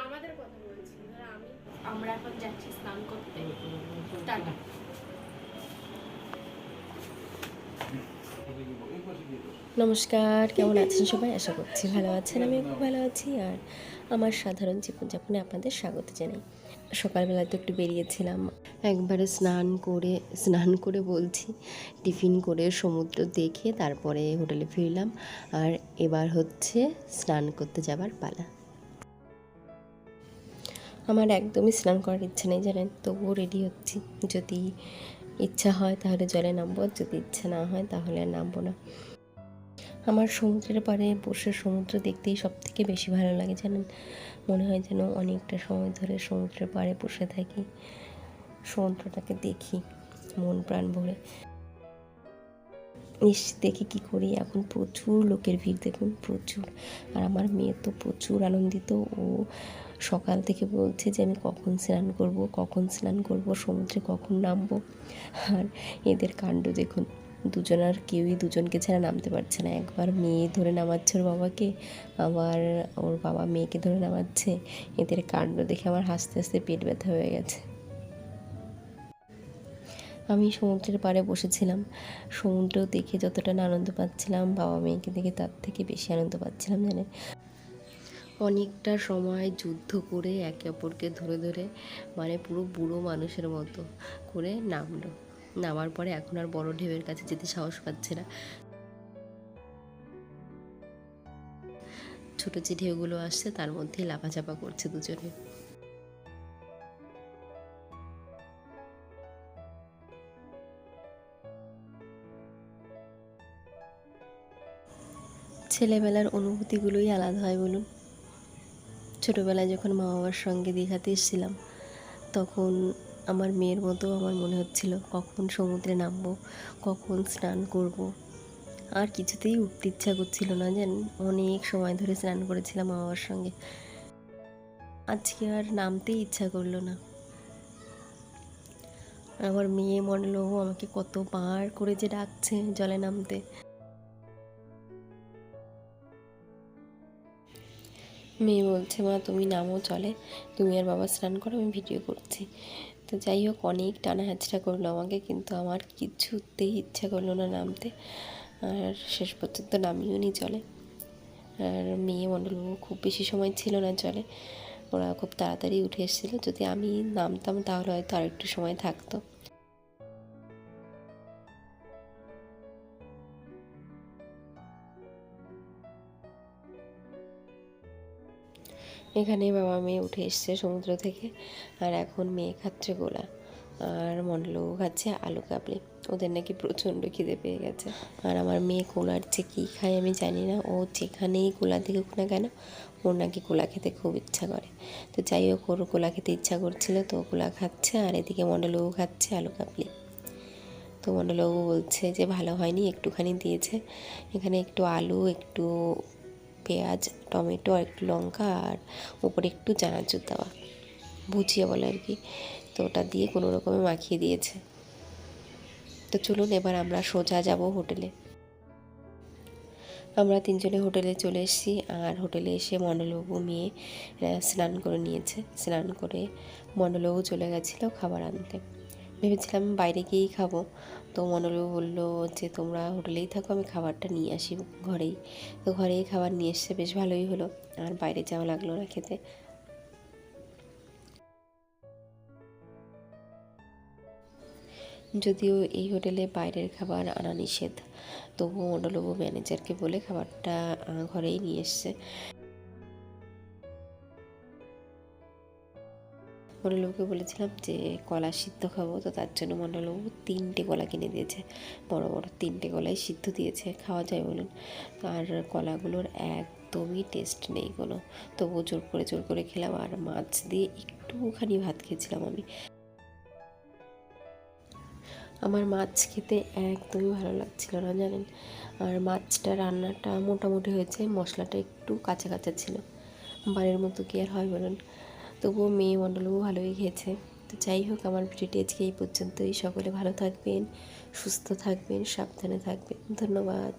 আমাদের কথা বলছি, আমরা এখন যাচ্ছি স্নান করতে। টাটা। নমস্কার, কেমন আছেন সবাই? আশা করছি ভালো আছেন। আমি খুব ভালো আছি। আর আমার সাধারণ জীবনযাপনে আপনাদের স্বাগত জানাই। সকালবেলা তো একটু বেরিয়েছিলাম, একবারে স্নান করে বলছি, টিফিন করে সমুদ্র দেখে তারপরে হোটেলে ফিরলাম। আর এবার হচ্ছে স্নান করতে যাবার পালা। আমার একদমই স্নান করার ইচ্ছা নেই জানেন, তবুও রেডি হচ্ছি। যদি ইচ্ছা হয় তাহলে জলে নামবো, যদি ইচ্ছা না হয় তাহলে আর নামবো না। আমার সমুদ্রের পাড়ে বসে সমুদ্র দেখতেই সবথেকে বেশি ভালো লাগে জানেন। মনে হয় যেন অনেকটা সময় ধরে সমুদ্রের পাড়ে বসে থাকি, সমুদ্রটাকে দেখি মন প্রাণ ভরে। নিশ্চিত দেখি কি করি। এখন প্রচুর লোকের ভিড় দেখুন, প্রচুর। আর আমার মেয়ে তো প্রচুর আনন্দিত। ও সকাল থেকে বলছে যে আমি কখন স্নান করব, সমুদ্রে কখন নামবো। আর এদের কাণ্ড দেখুন, দুজনার কেউই দুজনকে ছাড়া নামতে পারছে না। একবার মেয়ে ধরে নামাচ্ছে ওর বাবাকে, আবার ওর বাবা মেয়েকে ধরে নামাচ্ছে। এদের কাণ্ড দেখে আমার হাসতে হাসতে পেট ব্যথা হয়ে গেছে। আমি সমুদ্রের পাড়ে বসেছিলাম। সমুদ্র দেখে যতটা না আনন্দ পাচ্ছিলাম, বাবা মেয়েকে দেখে তার থেকে বেশি আনন্দ পাচ্ছিলাম জানেন। অনেকটা সময় যুদ্ধ করে একে অপরকে ধরে ধরে, মানে পুরো বুড়ো মানুষের মতো করে নামলো। নামার পরে এখন আর বড় ঢেউয়ের কাছে যেতে সাহস পাচ্ছে না। ছোট যে ঢেউগুলো আসছে তার মধ্যেই লাফাঝাপা করছে দুজনে। ছেলেবেলার অনুভূতিগুলোই আলাদা হয় বলুন। ছোটোবেলায় যখন মা বাবার সঙ্গে দীঘাতে এসেছিলাম, তখন আমার মেয়ের মতো আমার মনে হচ্ছিল কখন সমুদ্রে নামবো, কখন স্নান করব। আর কিছুতেই উঠতে ইচ্ছা করছিল না জানেন। অনেক সময় ধরে স্নান করেছিলাম মা বাবার সঙ্গে, আজকে আর নামতেই ইচ্ছা করলো না। আমার মেয়ে মনে হলো আমাকে কতবার করে যে ডাকছে জলে নামতে। মেয়ে বলছে মা তুমি নামো চলে, তুমি আর বাবা স্নান করো, আমি ভিডিও করছি। তো যাই হোক, অনেক টানা হ্যাচড়া করলো আমাকে, কিন্তু আমার কিছুতেই ইচ্ছা করলো না নামতে। আর শেষ পর্যন্ত নামিও নি জলে। আর মেয়ে মণ্ডলবাবু খুব বেশি সময় ছিল না জলে, ওরা খুব তাড়াতাড়ি উঠে এসেছিলো। যদি আমি নামতাম তাহলে হয়তো আর একটু সময় থাকতো। এখানে বাবা মেয়ে উঠে এসছে সমুদ্র থেকে। আর এখন মেয়ে খাচ্ছে গোলা, আর মন্ডলবাবু খাচ্ছে আলু কাবলি। ওদের নাকি প্রচণ্ড খিদে পেয়ে গেছে। আর আমার মেয়ে কোলার যে কী খায় আমি জানি না, ও যেখানেই কোলা দেখুক না কেন ওর নাকি কোলা খেতে খুব ইচ্ছা করে। তো যাই হোক, ওর কোলা খেতে ইচ্ছা করছিল তো কোলা খাচ্ছে, আর এদিকে মন্ডলবাবু খাচ্ছে আলু কাবলি। তো মন্ডলবাবু বলছে যে ভালো হয়নি, একটুখানি দিয়েছে। এখানে একটু আলু, একটু পেঁয়াজ, টমেটো আর একটু লঙ্কা, আর উপরে একটু চানাচুর দেওয়া, ভুজিয়া বলে আর কি। তো ওটা দিয়ে কোনো রকমে মাখিয়ে দিয়েছে। তো চলুন এবার আমরা সোজা যাব হোটেলে। আমরা তিনজনে হোটেলে চলে এসেছি। আর হোটেলে এসে মণ্ডলবাবু মেয়ে স্নান করে নিয়েছে। স্নান করে মণ্ডলবাবু চলে গেছিলো খাবার আনতে। ভেবেছিলাম বাইরে গিয়েই খাবো, তো মণ্ডলবাবু বললো যে তোমরা হোটেলেই থাকো, আমি খাবারটা নিয়ে আসি ঘরেই। তো ঘরেই খাবার নিয়ে এসছে, বেশ ভালোই হলো। আর বাইরে যাওয়া লাগলো না খেতে। যদিও এই হোটেলে বাইরের খাবার আনা নিষেধ, তবুও মণ্ডলবাবু ম্যানেজারকে বলে খাবারটা ঘরেই নিয়ে এসছে। মণ্ডলবাবুকে বলেছিলাম যে কলা সিদ্ধ খাবো, তো তার জন্য মণ্ডলবাবু 3টে কলা কিনে দিয়েছে। বড় বড় 3টে কলাই সিদ্ধ দিয়েছে, খাওয়া যায় বলুন। আর কলাগুলোর একদমই টেস্ট নেই কোনো, তবুও জোর করে খেলাম। আর মাছ দিয়ে একটুখানি ভাত খেয়েছিলাম আমি। আমার মাছ খেতে একদমই ভালো লাগছিল না জানেন। আর মাছটা রান্নাটা মোটামুটি হয়েছে, মশলাটা একটু কাঁচা কাঁচা ছিল। বাড়ির মতো কি আর হয় বলুন। তবুও মেয়ে মণ্ডলবাবু ভালোই খেয়েছে। তো যাই হোক, আমার ভিডিওটি আজকে এই পর্যন্তই। সকলে ভালো থাকবেন, সুস্থ থাকবেন, সাবধানে থাকবেন। ধন্যবাদ।